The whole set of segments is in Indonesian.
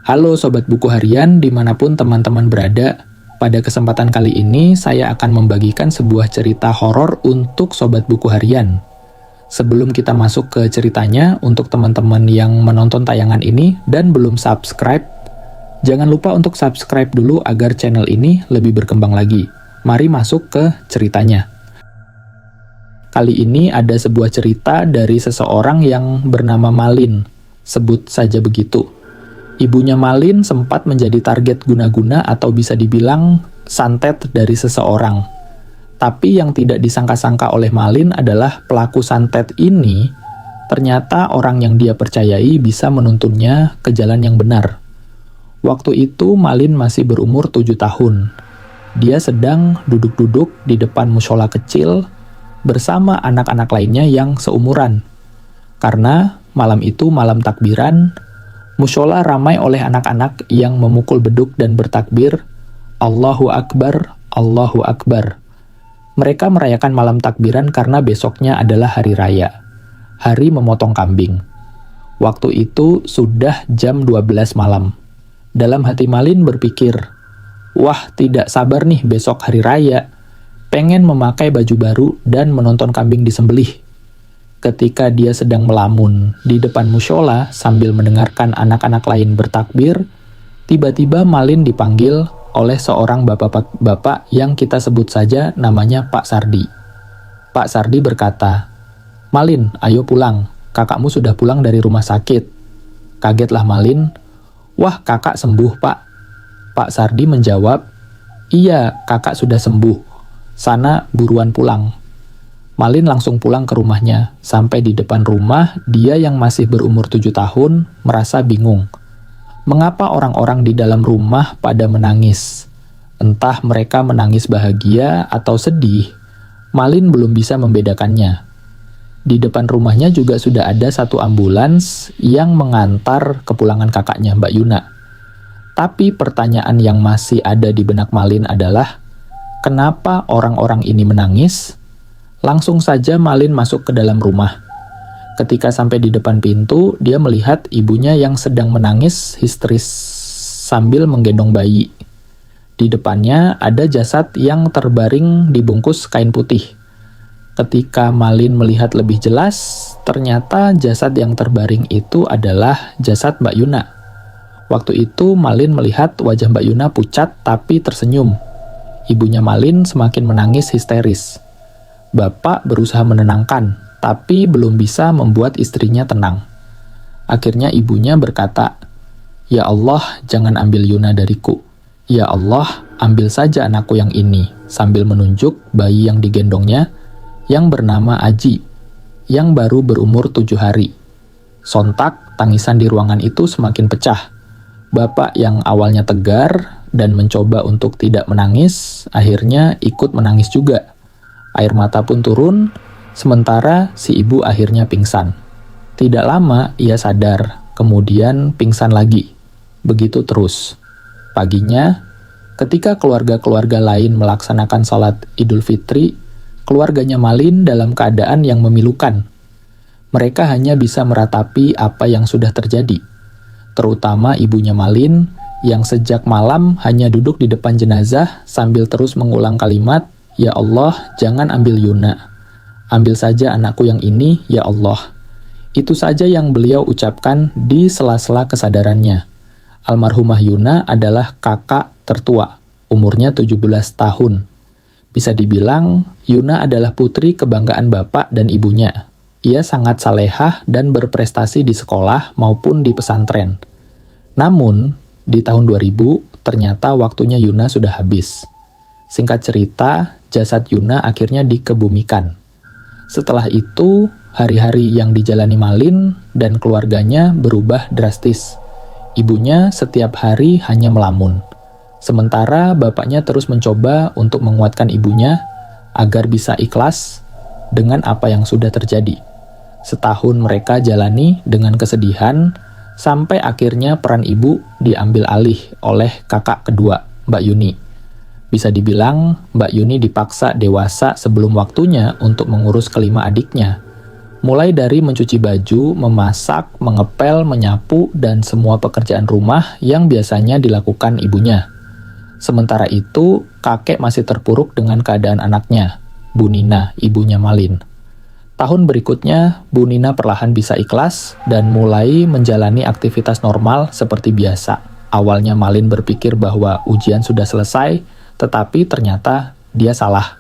Halo Sobat Buku Harian dimanapun teman-teman berada. Pada kesempatan kali ini saya akan membagikan sebuah cerita horor untuk Sobat Buku Harian. Sebelum kita masuk ke ceritanya, untuk teman-teman yang menonton tayangan ini dan belum subscribe, jangan lupa untuk subscribe dulu agar channel ini lebih berkembang lagi. Mari masuk ke ceritanya. Kali ini ada sebuah cerita dari seseorang yang bernama Malin, sebut saja begitu. Ibunya Malin sempat menjadi target guna-guna atau bisa dibilang santet dari seseorang. Tapi yang tidak disangka-sangka oleh Malin adalah pelaku santet ini ternyata orang yang dia percayai bisa menuntunnya ke jalan yang benar. Waktu itu Malin masih berumur 7 tahun. Dia sedang duduk-duduk di depan mushola kecil bersama anak-anak lainnya yang seumuran. Karena malam itu malam takbiran, mushola ramai oleh anak-anak yang memukul beduk dan bertakbir, Allahu Akbar, Allahu Akbar. Mereka merayakan malam takbiran karena besoknya adalah hari raya, hari memotong kambing. Waktu itu sudah jam 12 malam. Dalam hati Malin berpikir, wah tidak sabar nih besok hari raya, pengen memakai baju baru dan menonton kambing disembelih. Ketika dia sedang melamun di depan mushola sambil mendengarkan anak-anak lain bertakbir, tiba-tiba Malin dipanggil oleh seorang bapak-bapak yang kita sebut saja namanya Pak Sardi. Pak Sardi berkata, "Malin, ayo pulang. Kakakmu sudah pulang dari rumah sakit." Kagetlah Malin, "Wah, kakak sembuh, Pak." Pak Sardi menjawab, "Iya, kakak sudah sembuh. Sana buruan pulang." Malin langsung pulang ke rumahnya. Sampai di depan rumah, dia yang masih berumur 7 tahun merasa bingung. Mengapa orang-orang di dalam rumah pada menangis? Entah mereka menangis bahagia atau sedih, Malin belum bisa membedakannya. Di depan rumahnya juga sudah ada satu ambulans yang mengantar kepulangan kakaknya, Mbak Yuna. Tapi pertanyaan yang masih ada di benak Malin adalah, kenapa orang-orang ini menangis? Langsung saja Malin masuk ke dalam rumah. Ketika sampai di depan pintu, dia melihat ibunya yang sedang menangis histeris sambil menggendong bayi. Di depannya ada jasad yang terbaring dibungkus kain putih. Ketika Malin melihat lebih jelas, ternyata jasad yang terbaring itu adalah jasad Mbak Yuna. Waktu itu Malin melihat wajah Mbak Yuna pucat tapi tersenyum. Ibunya Malin semakin menangis histeris. Bapak berusaha menenangkan, tapi belum bisa membuat istrinya tenang. Akhirnya ibunya berkata, "Ya Allah, jangan ambil Yuna dariku. Ya Allah, ambil saja anakku yang ini," sambil menunjuk bayi yang digendongnya, yang bernama Aji, yang baru berumur 7 hari. Sontak, tangisan di ruangan itu semakin pecah. Bapak yang awalnya tegar dan mencoba untuk tidak menangis, akhirnya ikut menangis juga. Air mata pun turun, sementara si ibu akhirnya pingsan. Tidak lama ia sadar, kemudian pingsan lagi. Begitu terus. Paginya, ketika keluarga-keluarga lain melaksanakan sholat Idul Fitri, keluarganya Malin dalam keadaan yang memilukan. Mereka hanya bisa meratapi apa yang sudah terjadi. Terutama ibunya Malin, yang sejak malam hanya duduk di depan jenazah sambil terus mengulang kalimat, "Ya Allah, jangan ambil Yuna. Ambil saja anakku yang ini, ya Allah." Itu saja yang beliau ucapkan di sela-sela kesadarannya. Almarhumah Yuna adalah kakak tertua, umurnya 17 tahun. Bisa dibilang, Yuna adalah putri kebanggaan bapak dan ibunya. Ia sangat salehah dan berprestasi di sekolah maupun di pesantren. Namun, di tahun 2000, ternyata waktunya Yuna sudah habis. Singkat cerita, jasad Yuna akhirnya dikebumikan. Setelah itu, hari-hari yang dijalani Malin dan keluarganya berubah drastis. Ibunya setiap hari hanya melamun. Sementara bapaknya terus mencoba untuk menguatkan ibunya agar bisa ikhlas dengan apa yang sudah terjadi. Setahun mereka jalani dengan kesedihan, sampai akhirnya peran ibu diambil alih oleh kakak kedua, Mbak Yuni. Bisa dibilang, Mbak Yuni dipaksa dewasa sebelum waktunya untuk mengurus kelima adiknya. Mulai dari mencuci baju, memasak, mengepel, menyapu, dan semua pekerjaan rumah yang biasanya dilakukan ibunya. Sementara itu, kakek masih terpuruk dengan keadaan anaknya, Bu Nina, ibunya Malin. Tahun berikutnya, Bu Nina perlahan bisa ikhlas dan mulai menjalani aktivitas normal seperti biasa. Awalnya Malin berpikir bahwa ujian sudah selesai, tetapi ternyata dia salah.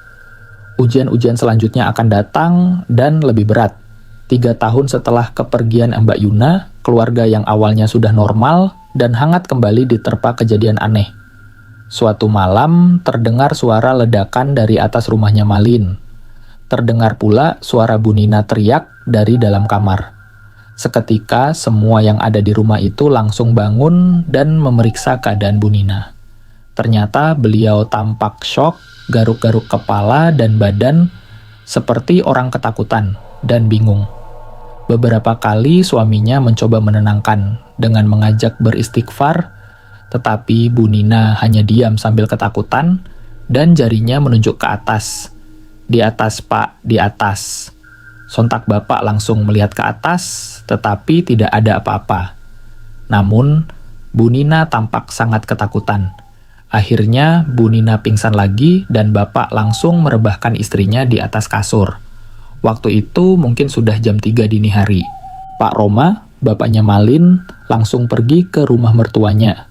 Ujian-ujian selanjutnya akan datang dan lebih berat. 3 tahun setelah kepergian Mbak Yuna, keluarga yang awalnya sudah normal dan hangat kembali diterpa kejadian aneh. Suatu malam, terdengar suara ledakan dari atas rumahnya Malin. Terdengar pula suara Bu Nina teriak dari dalam kamar. Seketika, semua yang ada di rumah itu langsung bangun dan memeriksa keadaan Bu Nina. Ternyata beliau tampak syok, garuk-garuk kepala dan badan, seperti orang ketakutan dan bingung. Beberapa kali suaminya mencoba menenangkan dengan mengajak beristighfar, tetapi Bu Nina hanya diam sambil ketakutan dan jarinya menunjuk ke atas. Di atas, Pak, di atas. Sontak Bapak langsung melihat ke atas, tetapi tidak ada apa-apa. Namun, Bu Nina tampak sangat ketakutan. Akhirnya, Bu Nina pingsan lagi dan Bapak langsung merebahkan istrinya di atas kasur. Waktu itu mungkin sudah jam 3 dini hari. Pak Roma, bapaknya Malin, langsung pergi ke rumah mertuanya,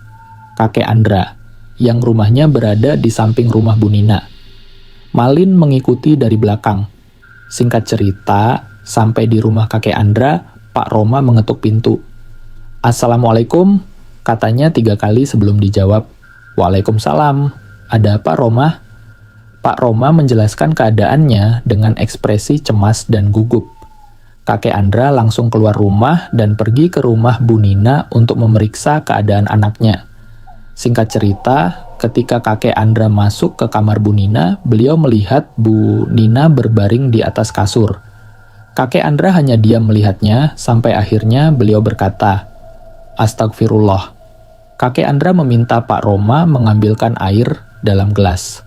kakek Andra, yang rumahnya berada di samping rumah Bu Nina. Malin mengikuti dari belakang. Singkat cerita, sampai di rumah kakek Andra, Pak Roma mengetuk pintu. "Assalamualaikum," katanya 3 kali sebelum dijawab. "Waalaikumsalam. Ada apa, Roma?" Pak Roma menjelaskan keadaannya dengan ekspresi cemas dan gugup. Kakek Andra langsung keluar rumah dan pergi ke rumah Bu Nina untuk memeriksa keadaan anaknya. Singkat cerita, ketika kakek Andra masuk ke kamar Bu Nina, beliau melihat Bu Nina berbaring di atas kasur. Kakek Andra hanya diam melihatnya, sampai akhirnya beliau berkata, "Astagfirullah." Kakek Andra meminta Pak Roma mengambilkan air dalam gelas.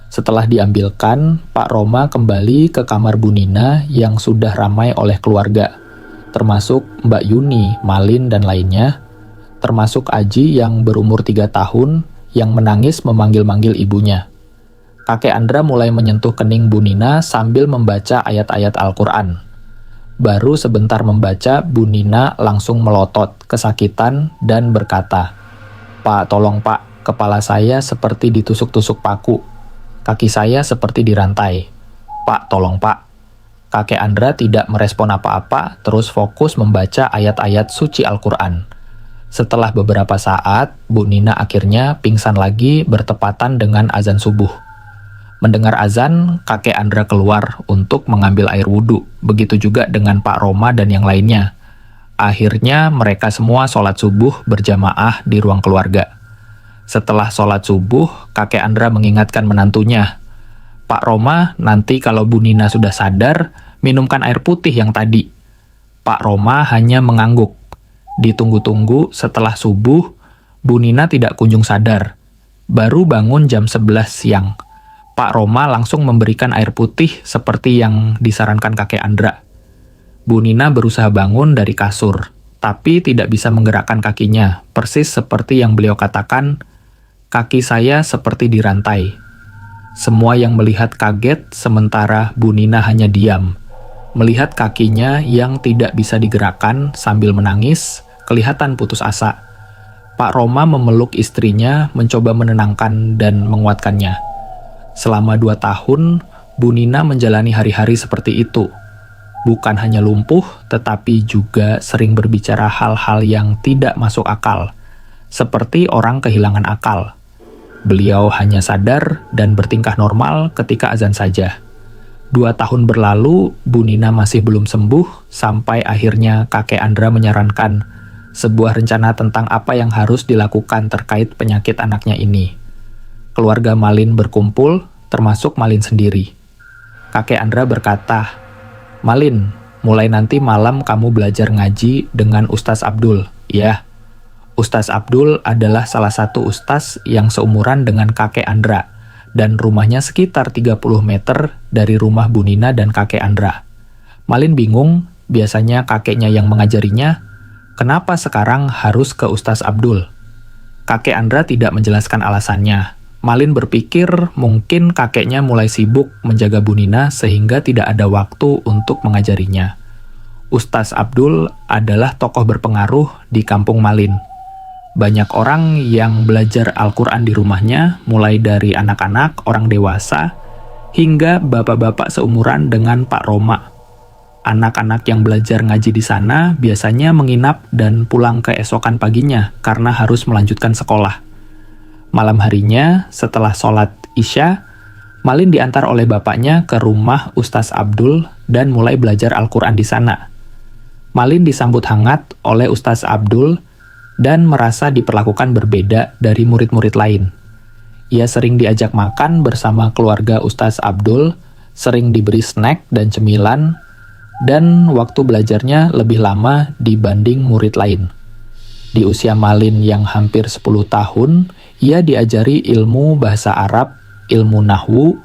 Setelah diambilkan, Pak Roma kembali ke kamar Bu Nina yang sudah ramai oleh keluarga, termasuk Mbak Yuni, Malin, dan lainnya, termasuk Aji yang berumur 3 tahun yang menangis memanggil-manggil ibunya. Kakek Andra mulai menyentuh kening Bu Nina sambil membaca ayat-ayat Al-Quran. Baru sebentar membaca, Bu Nina langsung melotot, kesakitan, dan berkata, "Pak, tolong Pak, kepala saya seperti ditusuk-tusuk paku. Kaki saya seperti dirantai. Pak, tolong Pak." Kakek Andra tidak merespon apa-apa, terus fokus membaca ayat-ayat suci Al-Quran. Setelah beberapa saat, Bu Nina akhirnya pingsan lagi bertepatan dengan azan subuh. Mendengar azan, kakek Andra keluar untuk mengambil air wudhu. Begitu juga dengan Pak Roma dan yang lainnya. Akhirnya mereka semua sholat subuh berjamaah di ruang keluarga. Setelah sholat subuh, kakek Andra mengingatkan menantunya, "Pak Roma, nanti kalau Bu Nina sudah sadar, minumkan air putih yang tadi." Pak Roma hanya mengangguk. Ditunggu-tunggu setelah subuh, Bu Nina tidak kunjung sadar. Baru bangun jam 11 siang. Pak Roma langsung memberikan air putih seperti yang disarankan kakek Andra. Bu Nina berusaha bangun dari kasur, tapi tidak bisa menggerakkan kakinya, persis seperti yang beliau katakan, "Kaki saya seperti dirantai." Semua yang melihat kaget, sementara Bu Nina hanya diam. Melihat kakinya yang tidak bisa digerakkan sambil menangis, kelihatan putus asa. Pak Roma memeluk istrinya, mencoba menenangkan dan menguatkannya. Selama 2 tahun, Bu Nina menjalani hari-hari seperti itu. Bukan hanya lumpuh, tetapi juga sering berbicara hal-hal yang tidak masuk akal, seperti orang kehilangan akal. Beliau hanya sadar dan bertingkah normal ketika azan saja. 2 tahun berlalu, Bu Nina masih belum sembuh, sampai akhirnya kakek Andra menyarankan sebuah rencana tentang apa yang harus dilakukan terkait penyakit anaknya ini. Keluarga Malin berkumpul, termasuk Malin sendiri. Kakek Andra berkata, "Malin, mulai nanti malam kamu belajar ngaji dengan Ustaz Abdul, ya." Ustaz Abdul adalah salah satu ustaz yang seumuran dengan kakek Andra, dan rumahnya sekitar 30 meter dari rumah Bu Nina dan kakek Andra. Malin bingung, biasanya kakeknya yang mengajarinya, kenapa sekarang harus ke Ustaz Abdul? Kakek Andra tidak menjelaskan alasannya. Malin berpikir mungkin kakeknya mulai sibuk menjaga Bu Nina sehingga tidak ada waktu untuk mengajarinya. Ustaz Abdul adalah tokoh berpengaruh di kampung Malin. Banyak orang yang belajar Al-Quran di rumahnya, mulai dari anak-anak, orang dewasa, hingga bapak-bapak seumuran dengan Pak Roma. Anak-anak yang belajar ngaji di sana biasanya menginap dan pulang keesokan paginya karena harus melanjutkan sekolah. Malam harinya, setelah sholat Isya, Malin diantar oleh bapaknya ke rumah Ustaz Abdul dan mulai belajar Al-Quran di sana. Malin disambut hangat oleh Ustaz Abdul dan merasa diperlakukan berbeda dari murid-murid lain. Ia sering diajak makan bersama keluarga Ustaz Abdul, sering diberi snack dan cemilan, dan waktu belajarnya lebih lama dibanding murid lain. Di usia Malin yang hampir 10 tahun, ia diajari ilmu bahasa Arab, ilmu nahwu,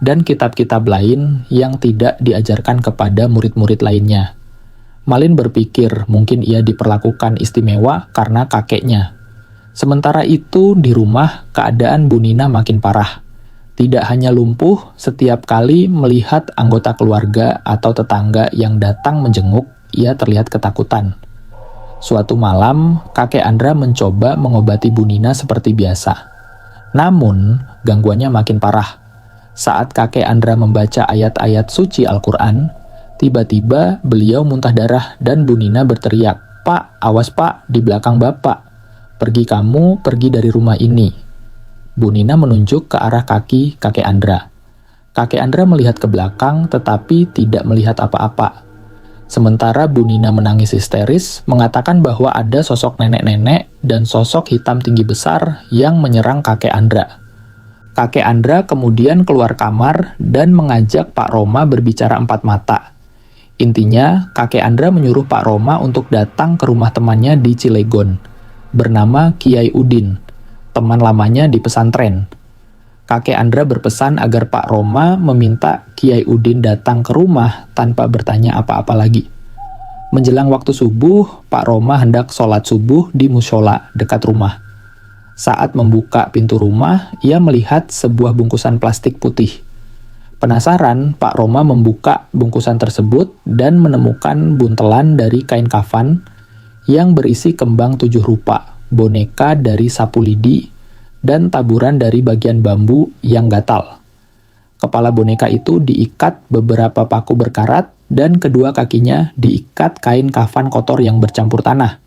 dan kitab-kitab lain yang tidak diajarkan kepada murid-murid lainnya. Malin berpikir mungkin ia diperlakukan istimewa karena kakeknya. Sementara itu, di rumah, keadaan Bu Nina makin parah. Tidak hanya lumpuh, setiap kali melihat anggota keluarga atau tetangga yang datang menjenguk, ia terlihat ketakutan. Suatu malam, kakek Andra mencoba mengobati Bu Nina seperti biasa. Namun, gangguannya makin parah. Saat kakek Andra membaca ayat-ayat suci Al-Quran, tiba-tiba beliau muntah darah dan Bu Nina berteriak, "Pak, awas Pak, di belakang Bapak. Pergi kamu, pergi dari rumah ini." Bu Nina menunjuk ke arah kaki kakek Andra. Kakek Andra melihat ke belakang tetapi tidak melihat apa-apa. Sementara Bu Nina menangis histeris, mengatakan bahwa ada sosok nenek-nenek dan sosok hitam tinggi besar yang menyerang kakek Andra. Kakek Andra kemudian keluar kamar dan mengajak Pak Roma berbicara empat mata. Intinya, kakek Andra menyuruh Pak Roma untuk datang ke rumah temannya di Cilegon, bernama Kiai Udin, teman lamanya di pesantren. Kakek Andra berpesan agar Pak Roma meminta Kiai Udin datang ke rumah tanpa bertanya apa-apa lagi. Menjelang waktu subuh, Pak Roma hendak sholat subuh di mushola dekat rumah. Saat membuka pintu rumah, ia melihat sebuah bungkusan plastik putih. Penasaran, Pak Roma membuka bungkusan tersebut dan menemukan buntelan dari kain kafan yang berisi kembang 7 rupa, boneka dari sapu lidi, dan taburan dari bagian bambu yang gatal. Kepala boneka itu diikat beberapa paku berkarat dan kedua kakinya diikat kain kafan kotor yang bercampur tanah.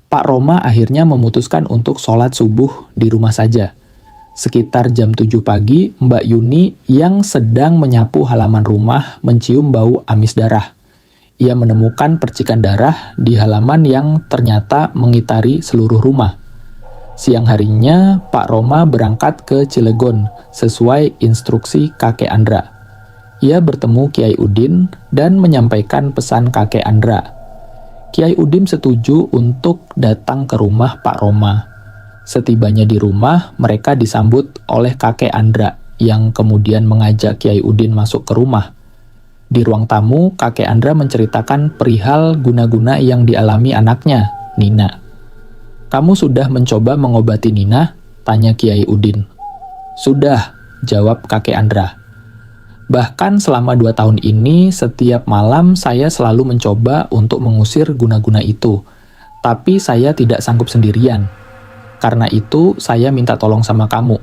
Pak Roma akhirnya memutuskan untuk sholat subuh di rumah saja. Sekitar jam 7 pagi, Mbak Yuni yang sedang menyapu halaman rumah mencium bau amis darah. Ia menemukan percikan darah di halaman yang ternyata mengitari seluruh rumah. Siang harinya, Pak Roma berangkat ke Cilegon sesuai instruksi kakek Andra. Ia bertemu Kiai Udin dan menyampaikan pesan kakek Andra. Kiai Udin setuju untuk datang ke rumah Pak Roma. Setibanya di rumah, mereka disambut oleh kakek Andra yang kemudian mengajak Kiai Udin masuk ke rumah. Di ruang tamu, kakek Andra menceritakan perihal guna-guna yang dialami anaknya, Nina. "Kamu sudah mencoba mengobati Nina?" tanya Kiai Udin. "Sudah," jawab kakek Andra. "Bahkan selama 2 tahun ini, setiap malam saya selalu mencoba untuk mengusir guna-guna itu. Tapi saya tidak sanggup sendirian. Karena itu, saya minta tolong sama kamu."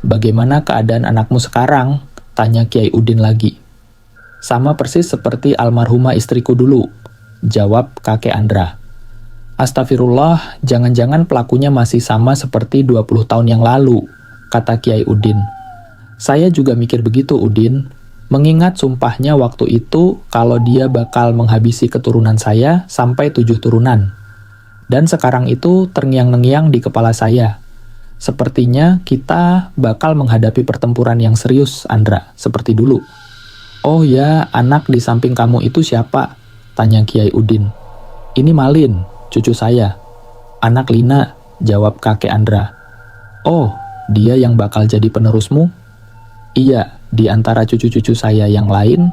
"Bagaimana keadaan anakmu sekarang?" tanya Kiai Udin lagi. "Sama persis seperti almarhumah istriku dulu," jawab kakek Andra. "Astagfirullah, jangan-jangan pelakunya masih sama seperti 20 tahun yang lalu," kata Kiai Udin. "Saya juga mikir begitu, Udin. Mengingat sumpahnya waktu itu kalau dia bakal menghabisi keturunan saya sampai 7 turunan. Dan sekarang itu terngiang-nengiang di kepala saya. Sepertinya kita bakal menghadapi pertempuran yang serius, Andra, seperti dulu." "Oh ya, anak di samping kamu itu siapa?" tanya Kiai Udin. "Ini Malin, cucu saya." "Anak Lina," jawab kakek Andra. "Oh, dia yang bakal jadi penerusmu?" "Iya, di antara cucu-cucu saya yang lain,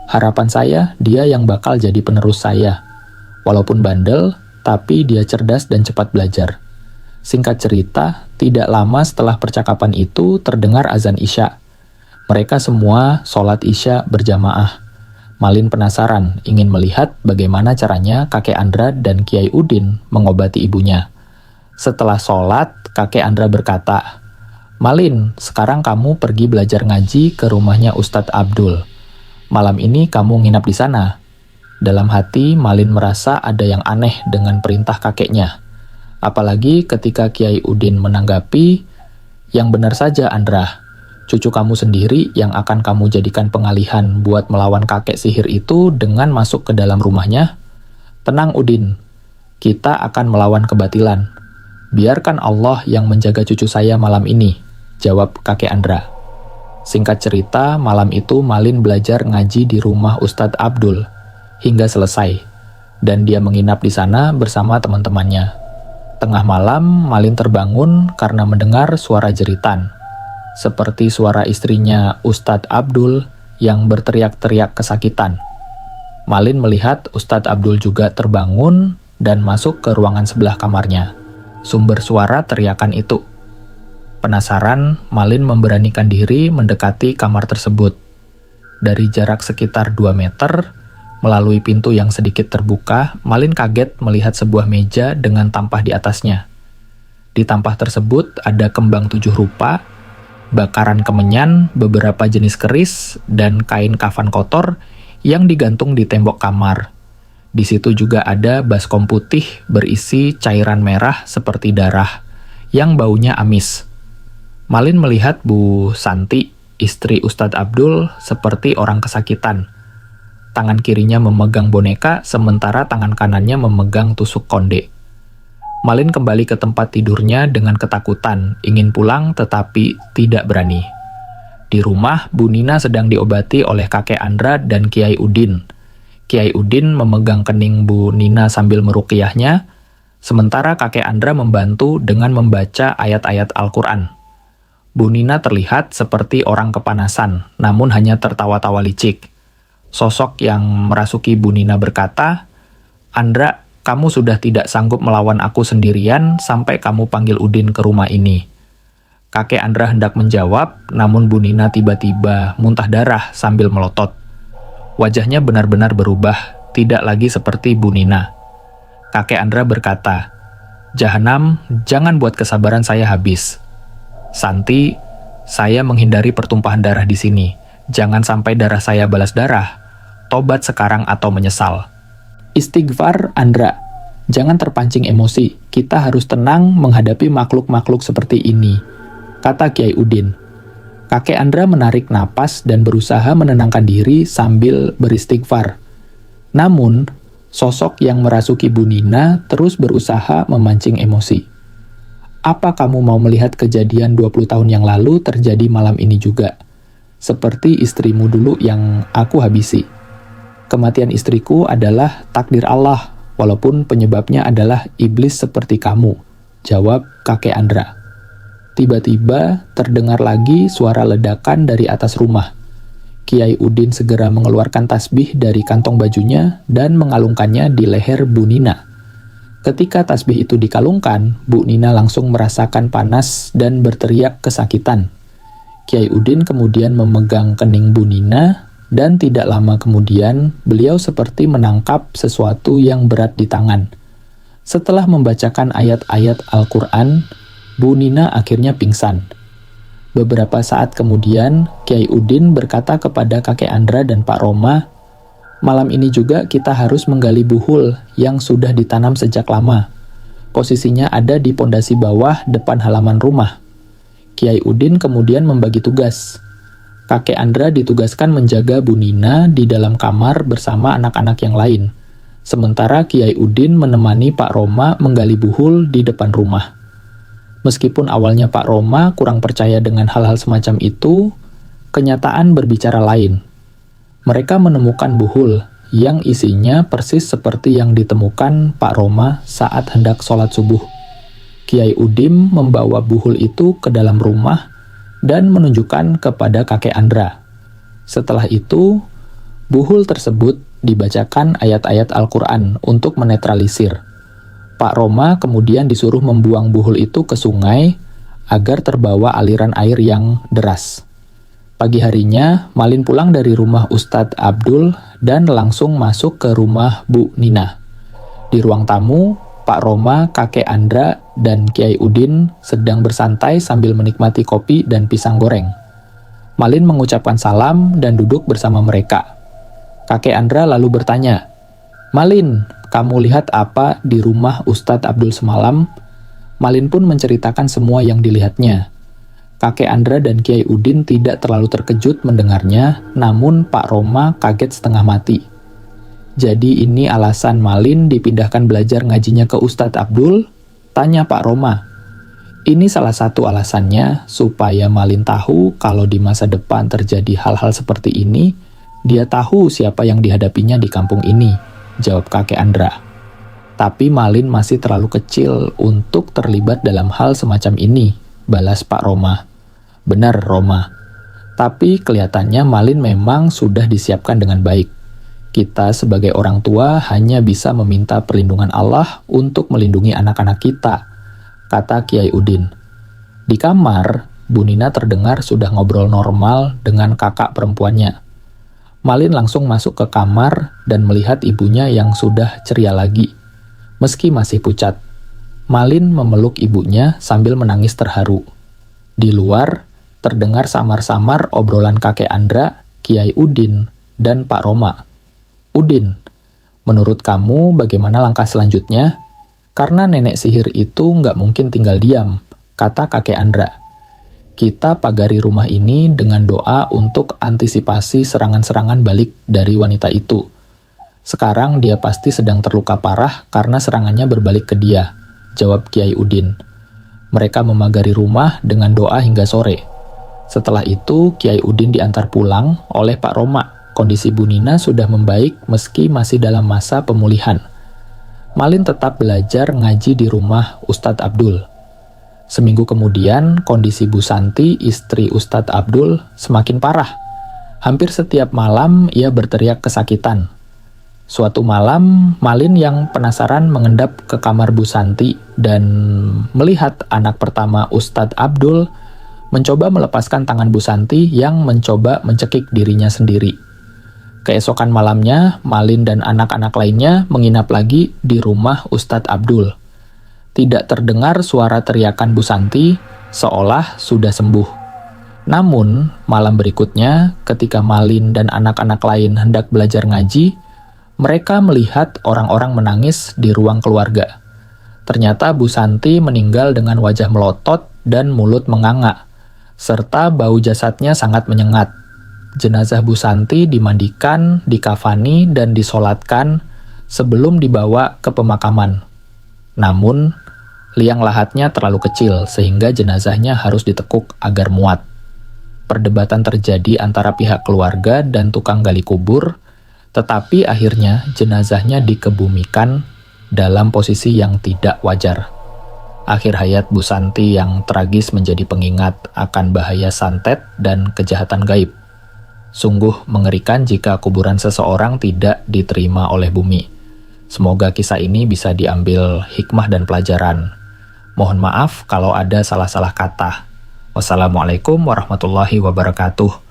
Harapan saya, dia yang bakal jadi penerus saya. Walaupun bandel, tapi dia cerdas dan cepat belajar. Singkat cerita, tidak lama setelah percakapan itu terdengar azan Isya. Mereka semua sholat Isya berjamaah. Malin penasaran, ingin melihat bagaimana caranya kakek Andra dan Kiai Udin mengobati ibunya. Setelah sholat, kakek Andra berkata, "Malin, sekarang kamu pergi belajar ngaji ke rumahnya Ustadz Abdul. Malam ini kamu nginap di sana." Dalam hati, Malin merasa ada yang aneh dengan perintah kakeknya. Apalagi ketika Kiai Udin menanggapi, "Yang benar saja, Andra. Cucu kamu sendiri yang akan kamu jadikan pengalihan buat melawan kakek sihir itu dengan masuk ke dalam rumahnya. Tenang, Udin. Kita akan melawan kebatilan. Biarkan Allah yang menjaga cucu saya malam ini," jawab kakek Andra. Singkat cerita, malam itu Malin belajar ngaji di rumah Ustadz Abdul hingga selesai, dan dia menginap di sana bersama teman-temannya. Tengah malam, Malin terbangun karena mendengar suara jeritan, seperti suara istrinya Ustadz Abdul yang berteriak-teriak kesakitan. Malin melihat Ustadz Abdul juga terbangun dan masuk ke ruangan sebelah kamarnya. Sumber suara teriakan itu. Penasaran, Malin memberanikan diri mendekati kamar tersebut. Dari jarak sekitar 2 meter, melalui pintu yang sedikit terbuka, Malin kaget melihat sebuah meja dengan tampah di atasnya. Di tampah tersebut ada kembang 7 rupa, bakaran kemenyan, beberapa jenis keris, dan kain kafan kotor yang digantung di tembok kamar. Di situ juga ada baskom putih berisi cairan merah seperti darah, yang baunya amis. Malin melihat Bu Santi, istri Ustadz Abdul, seperti orang kesakitan. Tangan kirinya memegang boneka, sementara tangan kanannya memegang tusuk konde. Malin kembali ke tempat tidurnya dengan ketakutan, ingin pulang tetapi tidak berani. Di rumah, Bu Nina sedang diobati oleh kakek Andra dan Kiai Udin. Kiai Udin memegang kening Bu Nina sambil meruqyahnya, sementara kakek Andra membantu dengan membaca ayat-ayat Al-Quran. Bu Nina terlihat seperti orang kepanasan, namun hanya tertawa-tawa licik. Sosok yang merasuki Bu Nina berkata, "Andra, kamu sudah tidak sanggup melawan aku sendirian sampai kamu panggil Udin ke rumah ini." Kakek Andra hendak menjawab, namun Bu Nina tiba-tiba muntah darah sambil melotot. Wajahnya benar-benar berubah, tidak lagi seperti Bu Nina. Kakek Andra berkata, "Jahanam, jangan buat kesabaran saya habis. Santi, saya menghindari pertumpahan darah di sini. Jangan sampai darah saya balas darah. Tobat sekarang atau menyesal." Istighfar, Andra. Jangan terpancing emosi. Kita harus tenang menghadapi makhluk-makhluk seperti ini, kata Kiai Udin. Kakek Andra menarik napas dan berusaha menenangkan diri sambil beristighfar. Namun, sosok yang merasuki Bu Nina terus berusaha memancing emosi. "Apa kamu mau melihat kejadian 20 tahun yang lalu terjadi malam ini juga? Seperti istrimu dulu yang aku habisi. Kematian istriku adalah takdir Allah, walaupun penyebabnya adalah iblis seperti kamu," jawab kakek Andra. Tiba-tiba terdengar lagi suara ledakan dari atas rumah. Kiai Udin segera mengeluarkan tasbih dari kantong bajunya dan mengalungkannya di leher Bu Nina. Ketika tasbih itu dikalungkan, Bu Nina langsung merasakan panas dan berteriak kesakitan. Kiai Udin kemudian memegang kening Bu Nina, dan tidak lama kemudian beliau seperti menangkap sesuatu yang berat di tangan. Setelah membacakan ayat-ayat Al-Quran, Bu Nina akhirnya pingsan. Beberapa saat kemudian, Kiai Udin berkata kepada kakek Andra dan Pak Roma, "Malam ini juga kita harus menggali buhul yang sudah ditanam sejak lama. Posisinya ada di pondasi bawah depan halaman rumah." Kiai Udin kemudian membagi tugas. Kakek Andra ditugaskan menjaga Bu Nina di dalam kamar bersama anak-anak yang lain. Sementara Kiai Udin menemani Pak Roma menggali buhul di depan rumah. Meskipun awalnya Pak Roma kurang percaya dengan hal-hal semacam itu, kenyataan berbicara lain. Mereka menemukan buhul yang isinya persis seperti yang ditemukan Pak Roma saat hendak sholat subuh. Kiai Udin membawa buhul itu ke dalam rumah dan menunjukkan kepada kakek Andra. Setelah itu, Buhul tersebut dibacakan ayat-ayat Al-Quran untuk menetralisir. Pak Roma kemudian disuruh membuang buhul itu ke sungai agar terbawa aliran air yang deras. Pagi harinya, Malin pulang dari rumah Ustadz Abdul dan langsung masuk ke rumah Bu Nina. Di ruang tamu, Pak Roma, Kakek Andra, dan Kiai Udin sedang bersantai sambil menikmati kopi dan pisang goreng. Malin mengucapkan salam dan duduk bersama mereka. Kakek Andra lalu bertanya, "Malin, kamu lihat apa di rumah Ustadz Abdul semalam?" Malin pun menceritakan semua yang dilihatnya. Kakek Andra dan Kiai Udin tidak terlalu terkejut mendengarnya, namun Pak Roma kaget setengah mati. "Jadi ini alasan Malin dipindahkan belajar ngajinya ke Ustadz Abdul?" tanya Pak Roma. "Ini salah satu alasannya supaya Malin tahu kalau di masa depan terjadi hal-hal seperti ini, dia tahu siapa yang dihadapinya di kampung ini," jawab kakek Andra. "Tapi Malin masih terlalu kecil untuk terlibat dalam hal semacam ini," balas Pak Roma. "Benar, Roma. Tapi kelihatannya Malin memang sudah disiapkan dengan baik. Kita sebagai orang tua hanya bisa meminta perlindungan Allah untuk melindungi anak-anak kita," kata Kiai Udin. Di kamar, Bu Nina terdengar sudah ngobrol normal dengan kakak perempuannya. Malin langsung masuk ke kamar dan melihat ibunya yang sudah ceria lagi, meski masih pucat. Malin memeluk ibunya sambil menangis terharu. Di luar, terdengar samar-samar obrolan kakek Andra, Kiai Udin, dan Pak Roma. "Udin, menurut kamu bagaimana langkah selanjutnya? Karena nenek sihir itu nggak mungkin tinggal diam," kata kakek Andra. "Kita pagari rumah ini dengan doa untuk antisipasi serangan-serangan balik dari wanita itu. Sekarang dia pasti sedang terluka parah karena serangannya berbalik ke dia," jawab Kiai Udin. Mereka memagari rumah dengan doa hingga sore. Setelah itu, Kiai Udin diantar pulang oleh Pak Roma. Kondisi Bu Nina sudah membaik meski masih dalam masa pemulihan. Malin tetap belajar ngaji di rumah Ustadz Abdul. Seminggu kemudian, kondisi Bu Santi, istri Ustadz Abdul, semakin parah. Hampir setiap malam ia berteriak kesakitan. Suatu malam, Malin yang penasaran mengendap ke kamar Bu Santi dan melihat anak pertama Ustadz Abdul mencoba melepaskan tangan Bu Santi yang mencoba mencekik dirinya sendiri. Keesokan malamnya, Malin dan anak-anak lainnya menginap lagi di rumah Ustadz Abdul. Tidak terdengar suara teriakan Bu Santi, seolah sudah sembuh. Namun, malam berikutnya, ketika Malin dan anak-anak lain hendak belajar ngaji, mereka melihat orang-orang menangis di ruang keluarga. Ternyata Bu Santi meninggal dengan wajah melotot dan mulut menganga, serta bau jasadnya sangat menyengat. Jenazah Bu Santi dimandikan, dikafani, dan disolatkan sebelum dibawa ke pemakaman. Namun, liang lahatnya terlalu kecil sehingga jenazahnya harus ditekuk agar muat. Perdebatan terjadi antara pihak keluarga dan tukang gali kubur, tetapi akhirnya jenazahnya dikebumikan dalam posisi yang tidak wajar. Akhir hayat Bu Santi yang tragis menjadi pengingat akan bahaya santet dan kejahatan gaib. Sungguh mengerikan jika kuburan seseorang tidak diterima oleh bumi. Semoga kisah ini bisa diambil hikmah dan pelajaran. Mohon maaf kalau ada salah-salah kata. Wassalamualaikum warahmatullahi wabarakatuh.